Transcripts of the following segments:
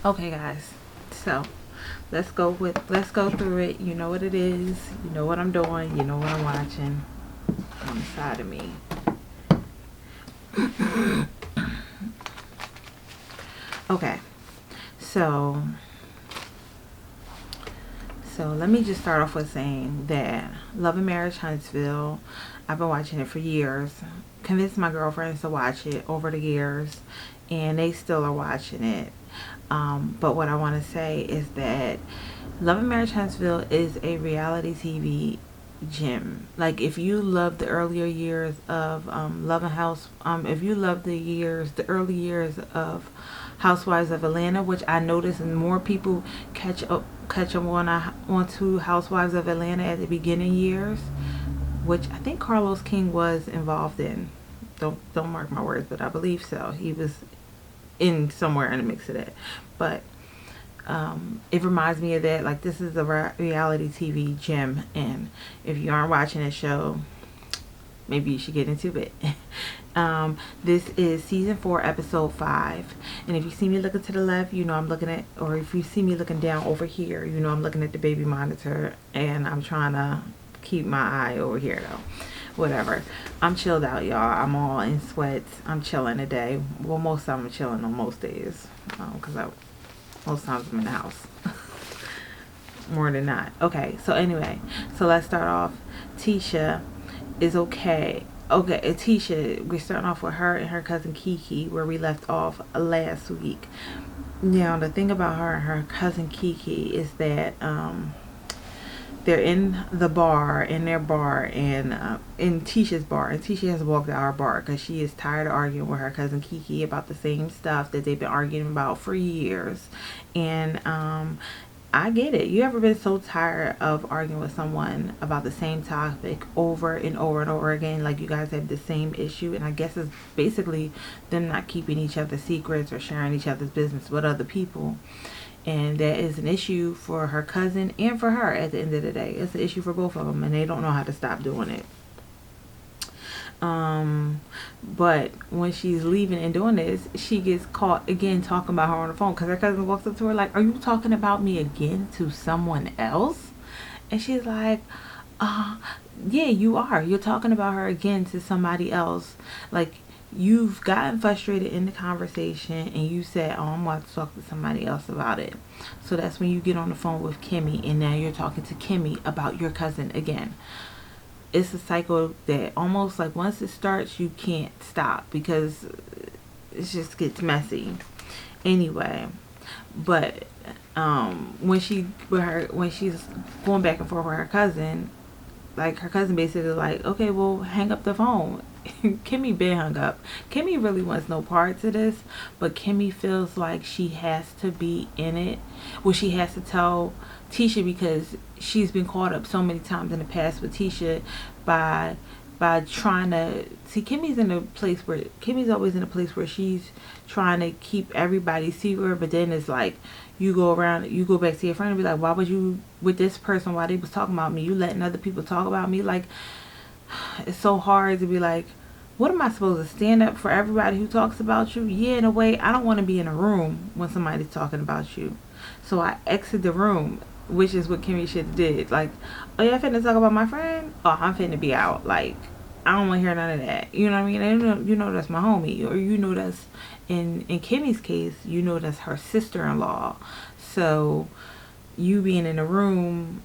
Okay, guys. So let's go through it. You know what it is. You know what I'm doing. You know what I'm watching on the side of me. Okay. So let me just start off with saying that Love and Marriage Huntsville, I've been watching it for years. Convinced my girlfriends to watch it over the years, and they still are watching it. But what I want to say is that Love and Marriage Huntsville is a reality TV gem. Like if you love the earlier years of Love and House, if you love the early years of Housewives of Atlanta, which I noticed more people catch up onto Housewives of Atlanta at the beginning years, which I think Carlos King was involved in. Don't mark my words, but I believe so. He was in somewhere in the mix of that, but it reminds me of that. Like this is a reality TV gem, and if you aren't watching the show, maybe you should get into it. This is season 4, episode 5, and if you see me looking to the left, you know I'm looking at, or if you see me looking down over here, you know I'm looking at the baby monitor, and I'm trying to keep my eye over here though. Whatever. I'm chilled out, y'all. I'm all in sweats. I'm chilling today. Well, most of them I'm chilling on most days, because most times I'm in the house. More than not. Okay, so anyway, so let's start off. Tisha is okay. Okay, Tisha, we're starting off with her and her cousin Kiki, where we left off last week. Now, the thing about her and her cousin Kiki is that they're in the bar, in their bar, and in Tisha's bar, and Tisha has walked out our bar because she is tired of arguing with her cousin Kiki about the same stuff that they've been arguing about for years. And I get it. You ever been so tired of arguing with someone about the same topic over and over and over again? Like you guys have the same issue, and I guess it's basically them not keeping each other's secrets or sharing each other's business with other people. And that is an issue for her cousin and for her at the end of the day. It's an issue for both of them, and they don't know how to stop doing it. But when she's leaving and doing this, she gets caught again talking about her on the phone because her cousin walks up to her like, "Are you talking about me again to someone else?" And she's like, uh, "Yeah, you are. You're talking about her again to somebody else. Like, you've gotten frustrated in the conversation and you said, oh, I'm going to talk to somebody else about it." So that's when you get on the phone with Kimmy, and now you're talking to Kimmy about your cousin again. It's a cycle that almost like once it starts, you can't stop because it just gets messy. Anyway, but when she's going back and forth with her cousin, like her cousin basically like, okay, well, hang up the phone. Kimmy been hung up. Kimmy really wants no part to this, but Kimmy feels like she has to be in it. Well, she has to tell Tisha because she's been caught up so many times in the past with Tisha by trying to see. Kimmy's always in a place where she's trying to keep everybody secret, but then it's like you go back to your friend and be like, why was you with this person while they was talking about me? You letting other people talk about me? Like, it's so hard to be like, what am I supposed to stand up for everybody who talks about you? Yeah, in a way, I don't want to be in a room when somebody's talking about you. So I exit the room, which is what Kimmy should have did. Like, oh yeah, I finna talk about my friend? Oh, I'm finna be out. Like, I don't want to hear none of that. You know what I mean? And you know that's my homie. Or you know that's, in Kimmy's case, you know that's her sister-in-law. So you being in a room,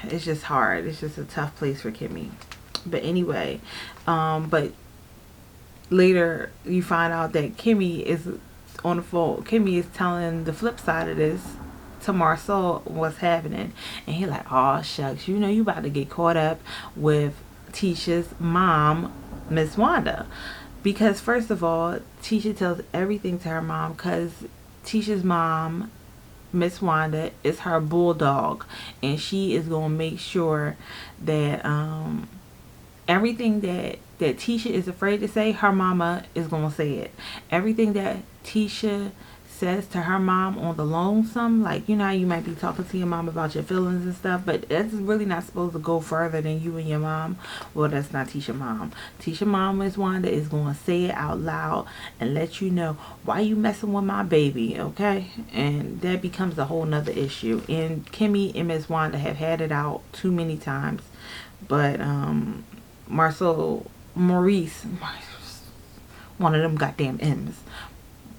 it's just hard. It's just a tough place for Kimmy. But anyway, but later you find out that Kimmy is on the phone. Kimmy is telling the flip side of this to Marcel what's happening, and he like, oh shucks, you know you about to get caught up with Tisha's mom, Miss Wanda, because first of all, Tisha tells everything to her mom because Tisha's mom, Miss Wanda, is her bulldog, and she is gonna make sure that everything that Tisha is afraid to say, her mama is gonna say it. Everything that Tisha says to her mom on the lonesome, like, you know how you might be talking to your mom about your feelings and stuff, but that's really not supposed to go further than you and your mom. Well, that's not Tisha mom. Tisha mom, Miss Wanda, is going to say it out loud and let you know why you messing with my baby, okay? And that becomes a whole nother issue. And Kimmy and Miss Wanda have had it out too many times. But Maurice, one of them goddamn M's,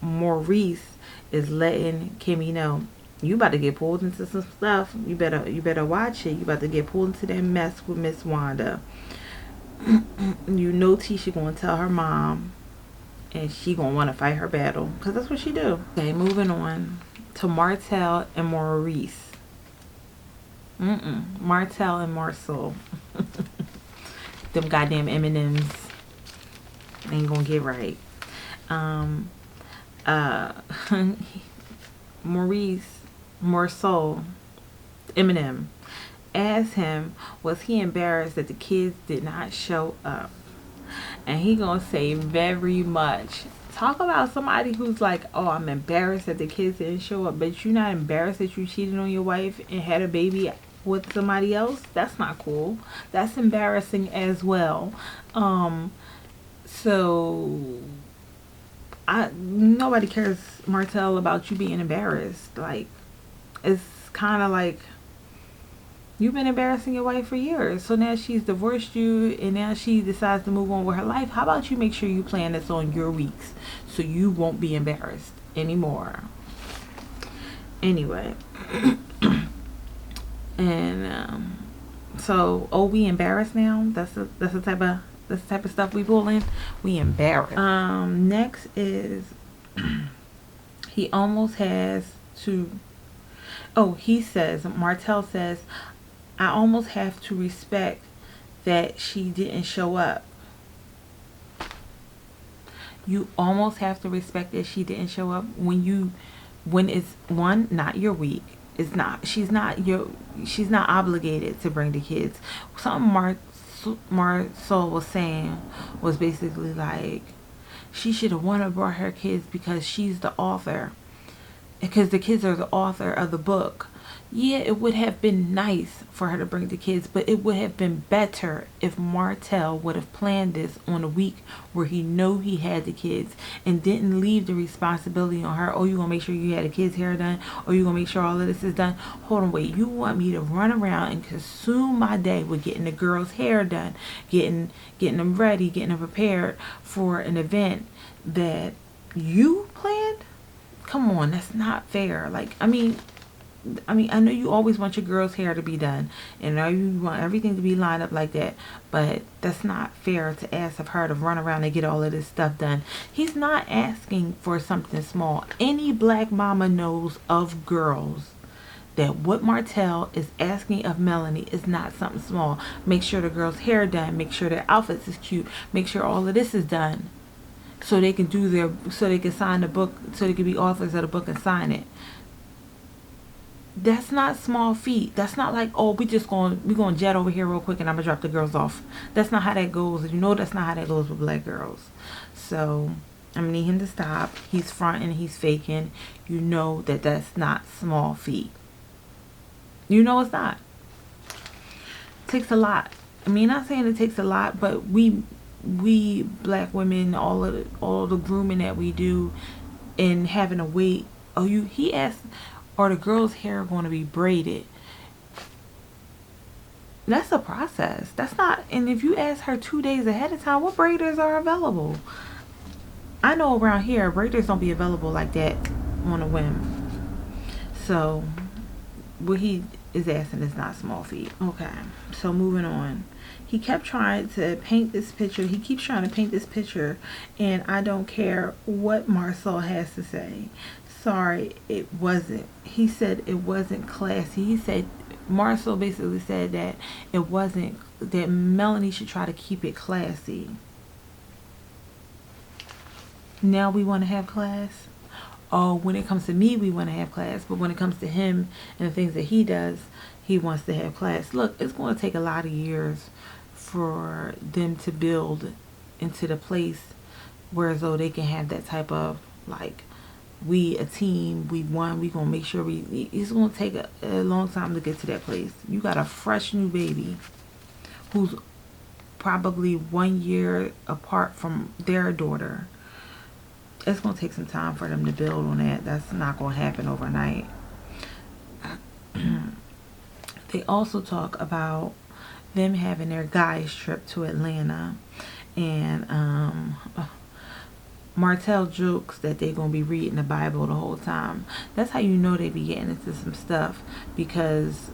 Maurice is letting Kimmy know, you about to get pulled into some stuff. You better watch it. You about to get pulled into that mess with Miss Wanda. You know Tisha gonna tell her mom, and she gonna want to fight her battle, because that's what she do. Okay, moving on to Martell and Maurice. Martell and Marcel. Them goddamn M&Ms ain't gonna get right. Maurice Marceau Eminem asked him, was he embarrassed that the kids did not show up? And he gonna say very much. Talk about somebody who's like, oh, I'm embarrassed that the kids didn't show up, but you're not embarrassed that you cheated on your wife and had a baby with somebody else? That's not cool. That's embarrassing as well. So nobody cares, Martell, about you being embarrassed. Like, it's kind of like you've been embarrassing your wife for years. So now she's divorced you, and now she decides to move on with her life. How about you make sure you plan this on your weeks so you won't be embarrassed anymore? Anyway, and so we embarrassed now. That's the type of stuff we pull in. We embarrassed. Next is he almost has to. Oh, he says, Martell says, I almost have to respect that she didn't show up. You almost have to respect that she didn't show up when it's one, not your week. It's not. She's not obligated to bring the kids. Something Marceau was saying was basically like, she should have wanted to brought her kids because she's the author. Because the kids are the author of the book. Yeah, it would have been nice for her to bring the kids, but it would have been better if Martell would have planned this on a week where he knew he had the kids and didn't leave the responsibility on her. Oh, you gonna make sure you had the kids' hair done? Or you gonna make sure all of this is done? Hold on, wait. You want me to run around and consume my day with getting the girls' hair done, getting them ready, getting them prepared for an event that you planned? Come on, that's not fair. Like, I mean, I know you always want your girl's hair to be done, and I know you want everything to be lined up like that, but that's not fair to ask of her to run around and get all of this stuff done. He's not asking for something small. Any black mama knows of girls that what Martell is asking of Melanie is not something small. Make sure the girl's hair done, make sure their outfits is cute, make sure all of this is done. So they can sign the book, so they can be authors of the book and sign it. That's not small feat. That's not like, oh, we're gonna jet over here real quick and I'm gonna drop the girls off. That's not how that goes. You know that's not how that goes with black girls. So I'm gonna need him to stop. He's fronting, he's faking. You know that's not small feat. You know it's not. It takes a lot. I mean, not saying it takes a lot, but we black women, all the grooming that we do and having to wait. He asked, are the girls' hair going to be braided? That's a process. That's not, and if you ask her 2 days ahead of time, what braiders are available? I know around here, braiders don't be available like that on a whim. So what he is asking is not small feet. Okay, so moving on. He kept trying to paint this picture. He keeps trying to paint this picture, and I don't care what Marcel has to say. Sorry, it wasn't. He said it wasn't classy. He said, Marcel basically said that it wasn't, that Melanie should try to keep it classy. Now we want to have class. Oh, when it comes to me, we want to have class. But when it comes to him and the things that he does, he wants to have class. Look, it's going to take a lot of years for them to build into the place where as though they can have that type of like we a team, we won, we gonna make sure it's gonna take a long time to get to that place. You got a fresh new baby who's probably 1 year apart from their daughter. It's gonna take some time for them to build on that. That's not gonna happen overnight. They also talk about them having their guys trip to Atlanta, and Martell jokes that they're gonna be reading the Bible the whole time. That's how you know they be getting into some stuff, because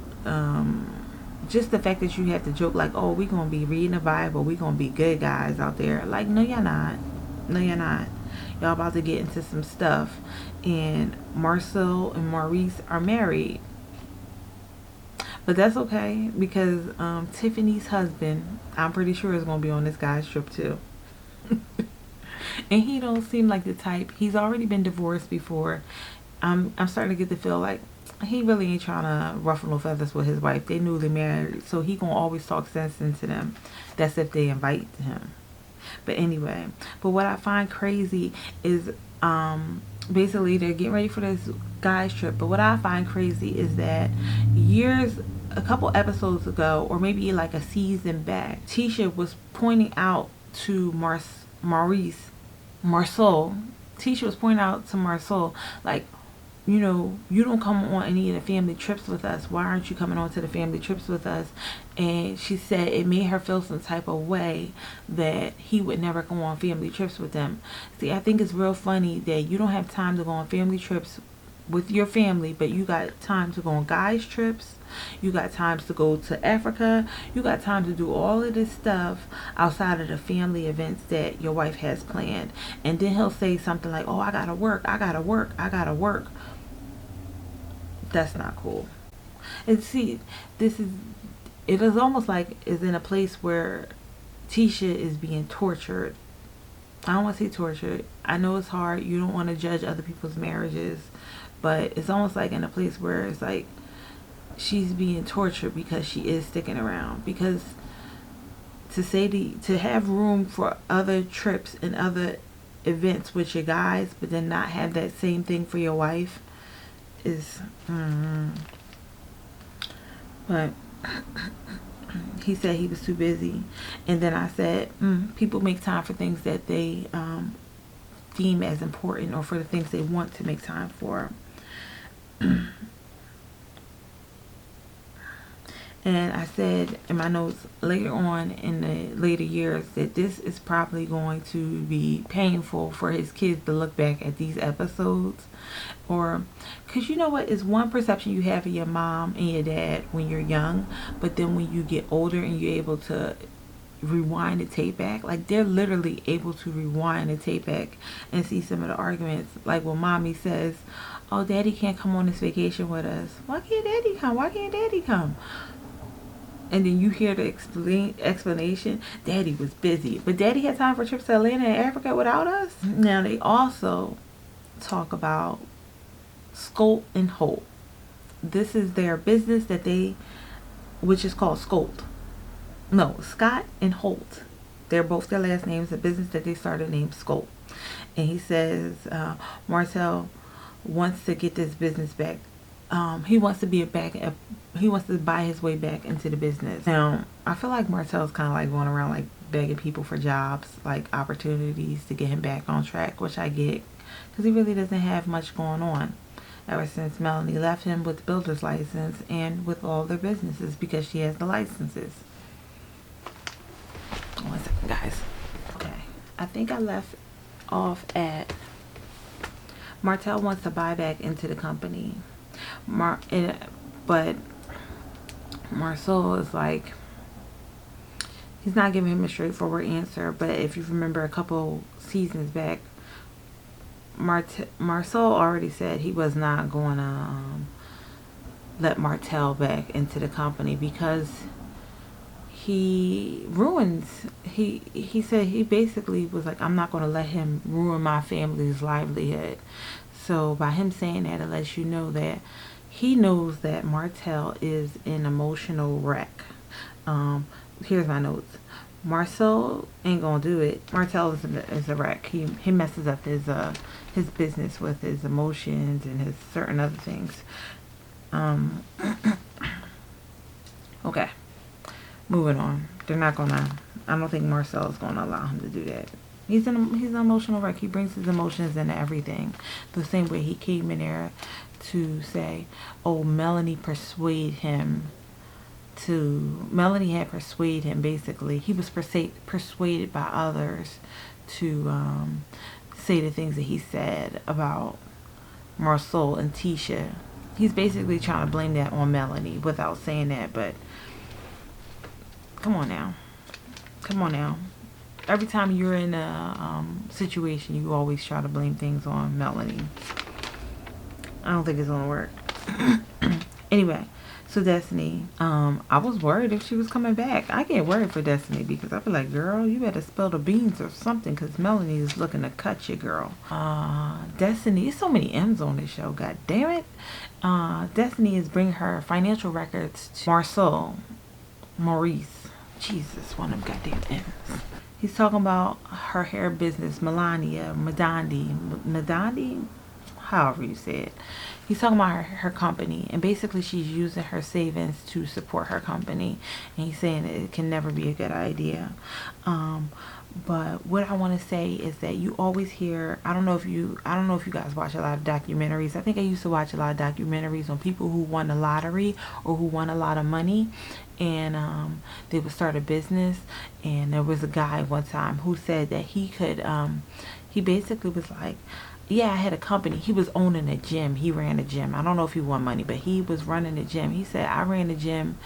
just the fact that you have to joke like, oh, we gonna be reading the Bible, we gonna be good guys out there. Like, no, you're not. No, you're not. Y'all about to get into some stuff, and Marcel and Maurice are married. But that's okay, because Tiffany's husband, I'm pretty sure, is gonna be on this guy's trip too. And he don't seem like the type. He's already been divorced before. I'm starting to get the feel like he really ain't trying to ruffle no feathers with his wife. They newly married, so he gonna always talk sense into them. That's if they invite him. But anyway, but what I find crazy is basically they're getting ready for this guy's trip. But what I find crazy is that a couple episodes ago, or maybe like a season back, Tisha was pointing out to Marcel. Tisha was pointing out to Marcel, like, you know, you don't come on any of the family trips with us. Why aren't you coming on to the family trips with us? And she said it made her feel some type of way that he would never go on family trips with them. See, I think it's real funny that you don't have time to go on family trips with your family, but you got time to go on guys trips. You got times to go to Africa. You got time to do all of this stuff outside of the family events that your wife has planned. And then he'll say something like, oh, I gotta work, I gotta work, I gotta work. That's not cool. And see, it is almost like it's in a place where Tisha is being tortured. I don't want to say tortured. I know it's hard. You don't want to judge other people's marriages, but it's almost like in a place where it's like she's being tortured because she is sticking around. Because to have room for other trips and other events with your guys, but then not have that same thing for your wife is but he said he was too busy. And then I said, people make time for things that they deem as important, or for the things they want to make time for. And I said in my notes later on in the later years that this is probably going to be painful for his kids to look back at these episodes. Or, because you know what, is one perception you have of your mom and your dad when you're young, but then when you get older and you're able to rewind the tape back, like they're literally able to rewind the tape back and see some of the arguments. Like when mommy says, oh, daddy can't come on this vacation with us. Why can't daddy come? Why can't daddy come? And then you hear the explanation, daddy was busy. But daddy had time for trips to Atlanta and Africa without us? Now, they also talk about Scolt and Holt. This is their business which is called Scolt. No, Scott and Holt. They're both their last names, a business that they started named Scolt. And he says Martell wants to get this business back. He wants to buy his way back into the business. Now, I feel like Martell's kind of like going around like begging people for jobs, like opportunities to get him back on track, which I get, because he really doesn't have much going on ever since Melanie left him with the builder's license and with all their businesses, because she has the licenses. 1 second, guys. Okay, I think I left off at Martell wants to buy back into the company. But Marcel is like, he's not giving him a straightforward answer. But if you remember a couple seasons back, Marcel already said he was not going to let Martell back into the company, because he said he basically was like, I'm not going to let him ruin my family's livelihood. So by him saying that, it lets you know that he knows that Martell is an emotional wreck. Here's my notes. Marcel ain't gonna do it. Martell is a wreck. He messes up his business with his emotions and his certain other things. Um, okay, moving on. They're not gonna. I don't think Marcel is gonna allow him to do that. He's an emotional wreck. He brings his emotions into everything. The same way he came in there to say, "Oh, Melanie had persuaded him. Basically, he was persuaded by others to say the things that he said about Marcel and Tisha. He's basically trying to blame that on Melanie without saying that, but come on now. Every time you're in a situation, you always try to blame things on Melanie. I don't think it's gonna work. Anyway, so Destiny, I was worried if she was coming back. I get worried for Destiny because I feel like, girl, you better spill the beans or something, because Melanie is looking to cut you, girl. Destiny, there's so many M's on this show, god damn it. Destiny is bringing her financial records to Maurice. Jesus, one of them goddamn M's. He's talking about her hair business, Madandi, however you say it. He's talking about her company, and basically she's using her savings to support her company, and he's saying it can never be a good idea. But what I want to say is that you always hear, I don't know if you guys watch a lot of documentaries. I think I used to watch a lot of documentaries on people who won the lottery or who won a lot of money, and they would start a business. And there was a guy one time who said that he could, he basically was like, yeah, I had a company. He was owning a gym. He ran a gym. I don't know if he won money, but he was running a gym. He said, I ran a gym,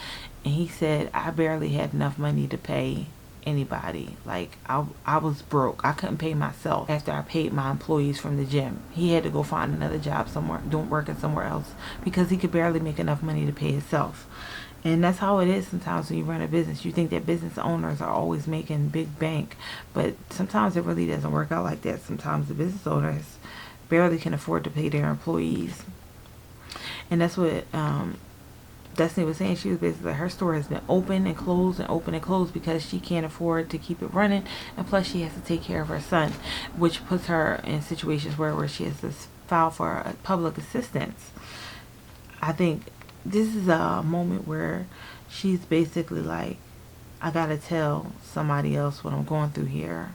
and he said, I barely had enough money to pay anybody. Like, I was broke. I couldn't pay myself after I paid my employees from the gym. He had to go find another job somewhere, working somewhere else, because he could barely make enough money to pay himself. And that's how it is sometimes when you run a business. You think that business owners are always making big bank, but sometimes it really doesn't work out like that. Sometimes the business owners barely can afford to pay their employees. And that's what Destiny was saying. She was basically, her store has been open and closed because she can't afford to keep it running, and plus she has to take care of her son, which puts her in situations where she has to file for public assistance. I think this is a moment where she's basically like, I gotta tell somebody else what I'm going through here.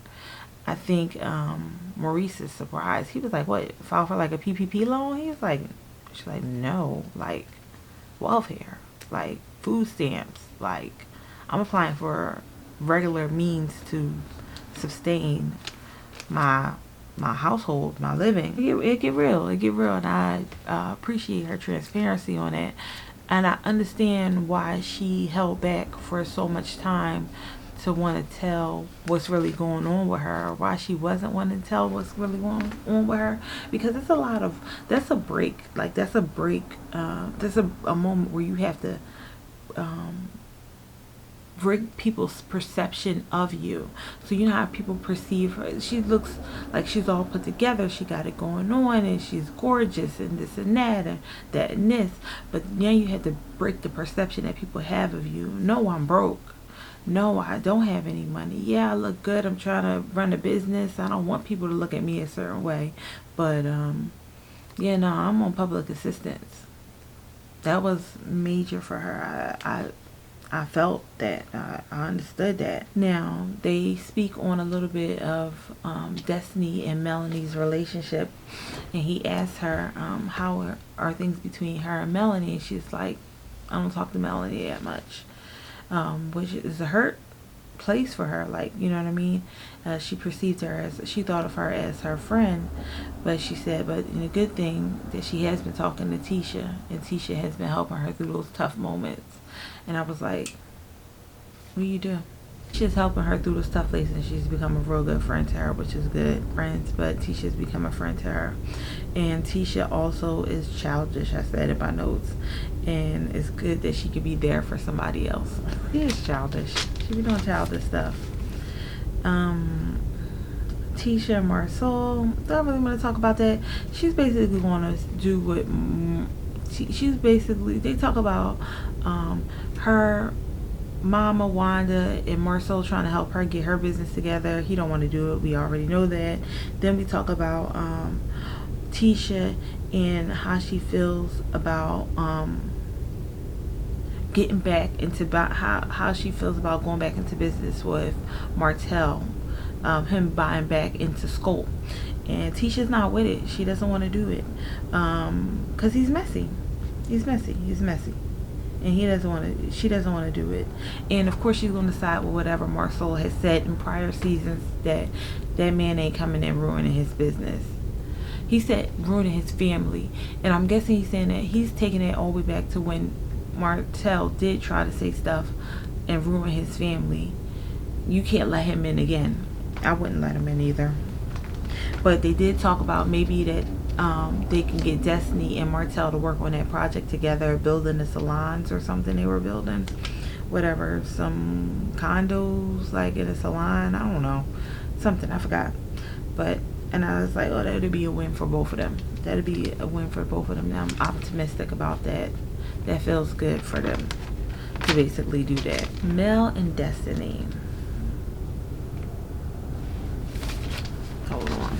I think Maurice is surprised. He was like, what, file for like a PPP loan? She's like, no, like welfare, like food stamps. Like, I'm applying for regular means to sustain my household, my living. It get real, and I appreciate her transparency on it, and I understand why she held back for so much time to want to tell what's really going on with her, or why she wasn't wanting to tell what's really going on with her, because it's a lot of, that's a moment where you have to break people's perception of you. So you know how people perceive her. She looks like she's all put together, she got it going on, and she's gorgeous, and this and that and that and this. But now you have to break the perception that people have of you. No, I'm broke. No, I don't have any money. Yeah, I look good. I'm trying to run a business. I don't want people to look at me a certain way. But yeah, no, I'm on public assistance. That was major for her. I felt that. I understood that. Now, they speak on a little bit of Destiny and Melanie's relationship. And he asked her, how are things between her and Melanie? And she's like, I don't talk to Melanie that much. Which is a hurt place for her. Like, you know what I mean? She thought of her as her friend. But she said, but in a good thing that she has been talking to Tisha. And Tisha has been helping her through those tough moments. And I was like, what do you do? She's helping her through the tough places, and she's become a real good friend to her, which is good. Friends, but Tisha's become a friend to her. And Tisha also is childish. I said in my notes. And it's good that she could be there for somebody else. She is childish. She be doing childish stuff. Tisha and Marcel, don't really want to talk about that. She's basically going to do what they talk about her Mama Wanda and Marcel trying to help her get her business together. He don't want to do it. We already know that. Then we talk about Tisha and how she feels about getting back into about how she feels about going back into business with Martell, him buying back into Scope. And Tisha's not with it. She doesn't want to do it because he's messy. He's messy. He's messy. And he doesn't want to. She doesn't want to do it. And of course, she's going to side with whatever Marcel has said in prior seasons, that that man ain't coming and ruining his business. He said ruining his family, and I'm guessing he's saying that he's taking it all the way back to when Martell did try to say stuff and ruin his family. You can't let him in again. I wouldn't let him in either. But they did talk about maybe that they can get Destiny and Martell to work on that project together, building the salons or something they were building. Whatever, some condos like in a salon. I don't know. Something, I forgot. But, and I was like, oh, that would be a win for both of them. That would be a win for both of them. Now I'm optimistic about that. That feels good for them to basically do that. Mel and Destiny. Hold on.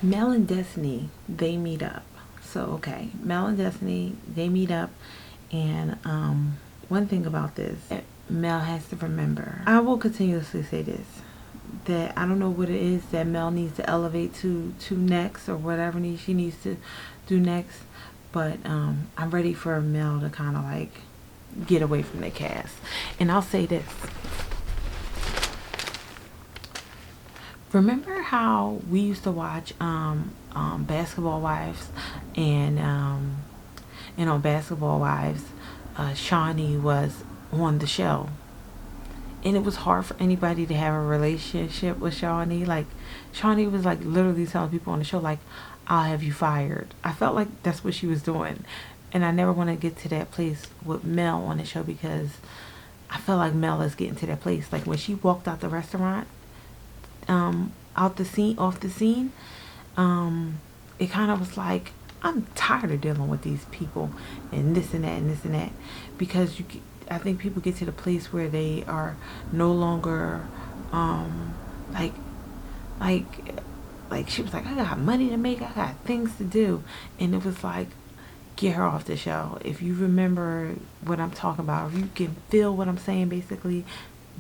Mel and Destiny, they meet up. So, okay. Mel and Destiny, they meet up. And one thing about this, Mel has to remember. I will continuously say this. That I don't know what it is that Mel needs to elevate to next, or whatever she needs to do next, but I'm ready for Mel to kind of like get away from the cast. And I'll say this: remember how we used to watch Basketball Wives, and on Basketball Wives, Shawnee was on the show. And it was hard for anybody to have a relationship with Shawnee. Like, Shawnee was like literally telling people on the show, like, I'll have you fired. I felt like that's what she was doing. And I never want to get to that place with Mel on the show, because I feel like Mel is getting to that place. Like when she walked out the restaurant, off the scene, it kind of was like, I'm tired of dealing with these people and this and that and this and that, because I think people get to the place where they are no longer like she was like, I got money to make, I got things to do, and it was like, get her off the show. If you remember what I'm talking about, if you can feel what I'm saying basically,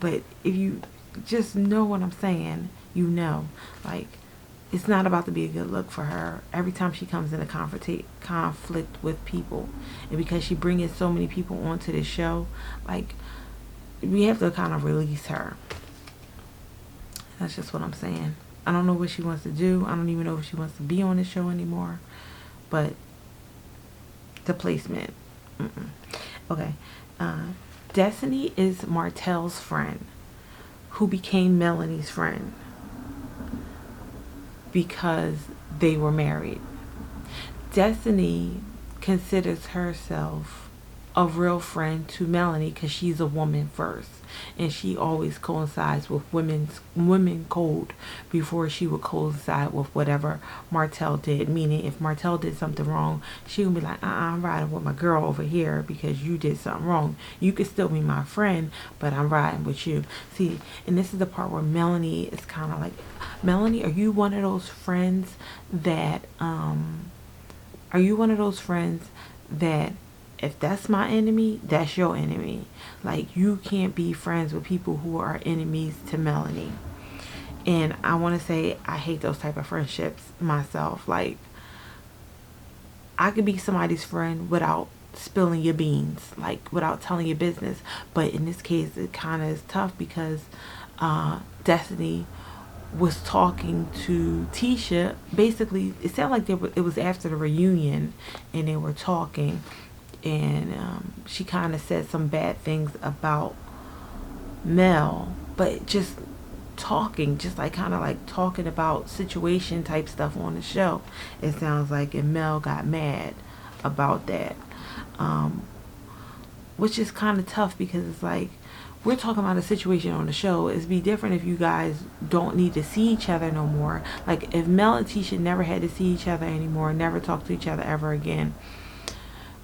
but if you just know what I'm saying, you know, like, it's not about to be a good look for her every time she comes in a conflict with people. And because she brings so many people onto the show, like, we have to kind of release her. That's just what I'm saying. I don't know what she wants to do. I don't even know if she wants to be on the show anymore. But the placement. Okay. Destiny is Martell's friend, who became Melanie's friend because they were married. Destiny considers herself a real friend to Melanie because she's a woman first, and she always coincides with women code before she would coincide with whatever Martell did. Meaning, if Martell did something wrong, she would be like, I'm riding with my girl over here because you did something wrong. You could still be my friend, but I'm riding with you. See, and this is the part where Melanie is kind of like, Melanie, are you one of those friends that if that's my enemy, that's your enemy? Like, you can't be friends with people who are enemies to Melanie. And I want to say, I hate those type of friendships myself. Like, I could be somebody's friend without spilling your beans, like without telling your business. But in this case, it kind of is tough because Destiny was talking to Tisha. Basically, it sounded like it was after the reunion, and they were talking. And she kind of said some bad things about Mel, but just talking, just like kind of like talking about situation type stuff on the show. It sounds like, and Mel got mad about that, which is kind of tough because it's like, we're talking about a situation on the show. It'd be different if you guys don't need to see each other no more. Like, if Mel and Tisha never had to see each other anymore, never talk to each other ever again,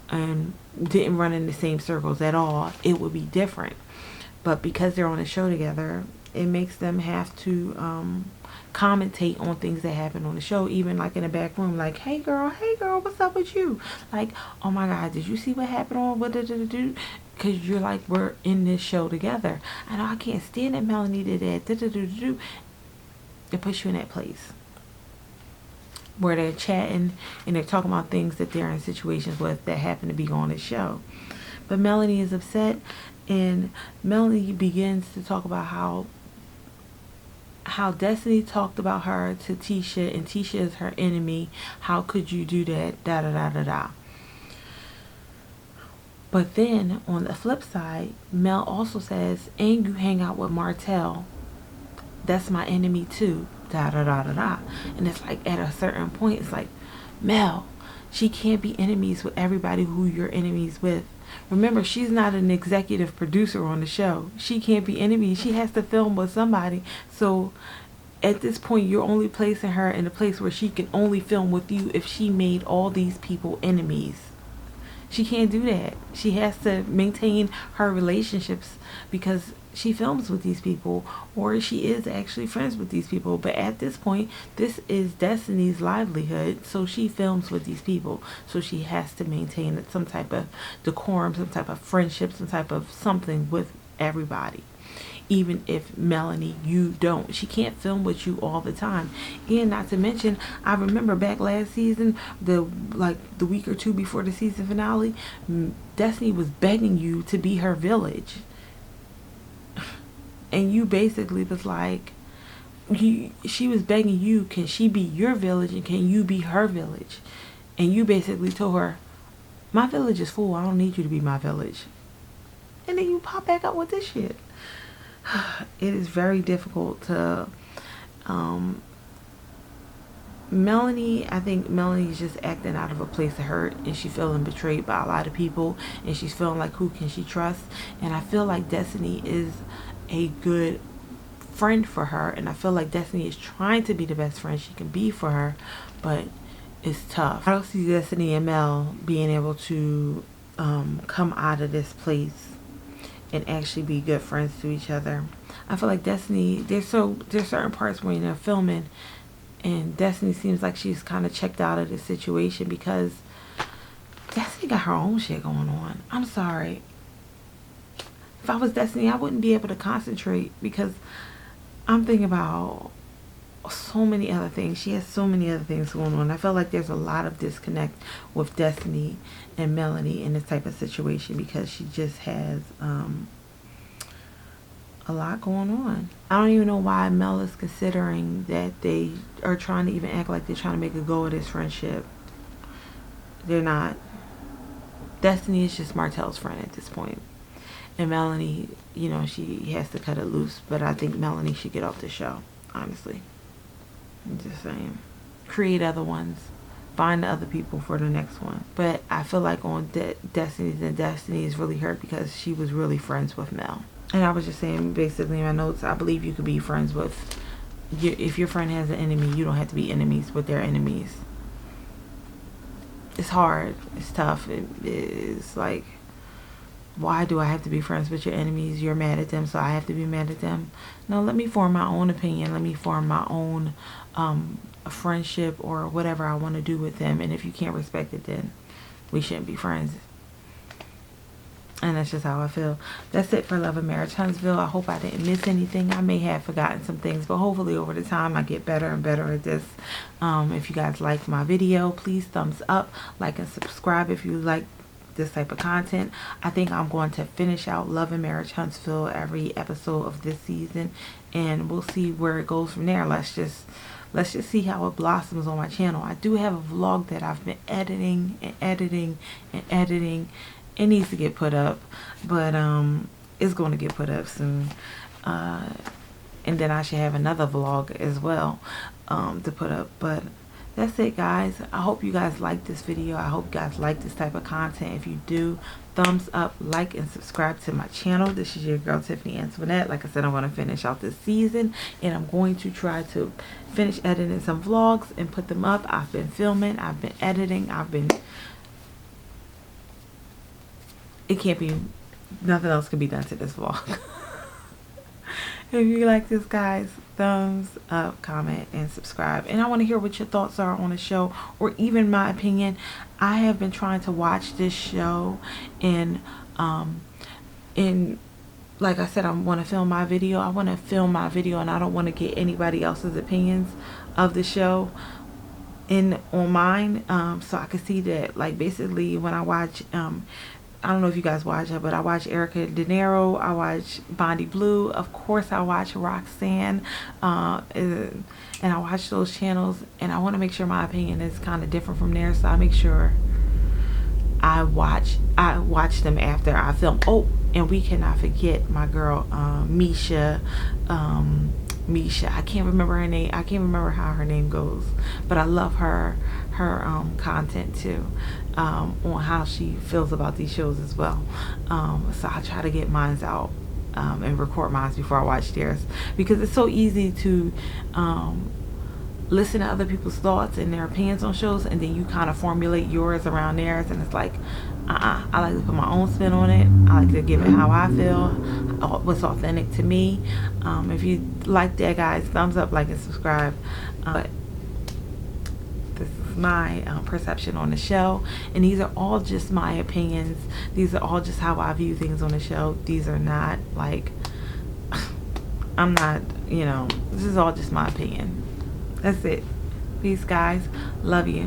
and didn't run in the same circles at all, it would be different. But because they're on a show together, it makes them have to commentate on things that happen on the show, even like in the back room, like, hey girl, what's up with you? Like, oh my god, did you see what happened on what did it do? Because you're like, we're in this show together. I know I can't stand that Melanie did that. It puts you in that place where they're chatting and they're talking about things that they're in situations with that happen to be on the show. But Melanie is upset, and Melanie begins to talk about how Destiny talked about her to Tisha, and Tisha is her enemy. How could you do that? Da da da da da. But then on the flip side, Mel also says, and you hang out with Martell. That's my enemy too. Da da da da da. And it's like at a certain point, it's like, Mel, she can't be enemies with everybody who you're enemies with. Remember, she's not an executive producer on the show. She can't be enemies. She has to film with somebody. So at this point, you're only placing her in a place where she can only film with you if she made all these people enemies. She can't do that. She has to maintain her relationships because she films with these people, or she is actually friends with these people. But at this point, this is Destiny's livelihood, so she films with these people. So she has to maintain some type of decorum, some type of friendship, some type of something with everybody. Even if Melanie, you don't. She can't film with you all the time. And not to mention, I remember back last season, the week or two before the season finale, Destiny was begging you to be her village. And you basically was like, she was begging you, can she be your village and can you be her village? And you basically told her, my village is full, I don't need you to be my village. And then you pop back up with this shit. It is very difficult to Melanie. I think Melanie is just acting out of a place of hurt, and she's feeling betrayed by a lot of people, and she's feeling like, who can she trust? And I feel like Destiny is a good friend for her, and I feel like Destiny is trying to be the best friend she can be for her, but it's tough. I don't see Destiny and Mel being able to come out of this place and actually be good friends to each other. I feel like Destiny, there's certain parts when they're filming and Destiny seems like she's kind of checked out of this situation because Destiny got her own shit going on. I'm sorry. If I was Destiny, I wouldn't be able to concentrate because I'm thinking about so many other things. She has so many other things going on. I feel like there's a lot of disconnect with Destiny and Melanie in this type of situation because she just has a lot going on. I don't even know why Mel is considering that they are trying to even act like they're trying to make a go of this friendship. They're not. Destiny is just Martell's friend at this point. And Melanie, you know, she has to cut it loose. But I think Melanie should get off the show, honestly. I'm just saying. Create other ones. Find the other people for the next one. But I feel like on Destiny is really hurt because she was really friends with Mel. And I was just saying, basically in my notes, I believe you could be friends with, if your friend has an enemy, you don't have to be enemies with their enemies. It's hard. It's tough. It's like, why do I have to be friends with your enemies? You're mad at them, so I have to be mad at them. No, let me form my own opinion. Let me form my own friendship or whatever I want to do with them. And if you can't respect it, then we shouldn't be friends. And that's just how I feel. That's it for Love and Marriage Huntsville. I hope I didn't miss anything. I may have forgotten some things, but hopefully over the time I get better and better at this. If you guys liked my video, please thumbs up, like, and subscribe if you like this type of content. I think I'm going to finish out Love and Marriage Huntsville every episode of this season, and we'll see where it goes from there. Let's just see how it blossoms on my channel. I do have a vlog that I've been editing and editing and editing. It needs to get put up, but it's going to get put up soon. And then I should have another vlog as well to put up. But that's it, guys. I hope you guys like this video. I hope you guys like this type of content. If you do, thumbs up, like, and subscribe to my channel. This is your girl Tiffany Antoinette. Like I said, I'm going to finish out this season, and I'm going to try to finish editing some vlogs and put them up. I've been filming, I've been editing, it can't be, nothing else can be done to this vlog. If you like this, guys, thumbs up, comment, and subscribe. And I want to hear what your thoughts are on the show, or even my opinion. I have been trying to watch this show in like I said, I want to film my video. I want to film my video, and I don't want to get anybody else's opinions of the show in on mine. So I can see that, like, basically when I watch I don't know if you guys watch it, but I watch Erica De Niro, I watch Bondi Blue, of course I watch Roxanne, and I watch those channels, and I want to make sure my opinion is kind of different from theirs, so I make sure I watch them after I film. Oh, and we cannot forget my girl Misha. I can't remember her name. I can't remember how her name goes, but I love her content too, on how she feels about these shows as well. So I try to get mine out and record mine before I watch theirs, because it's so easy to listen to other people's thoughts and their opinions on shows, and then you kind of formulate yours around theirs, and it's like, I like to put my own spin on it. I like to give it how I feel, what's authentic to me. If you like that, guys, thumbs up, like, and subscribe. But this is my perception on the show, and these are all just my opinions. These are all just how I view things on the show. These are not like, I'm not, this is all just my opinion. That's it. Peace, guys. Love you.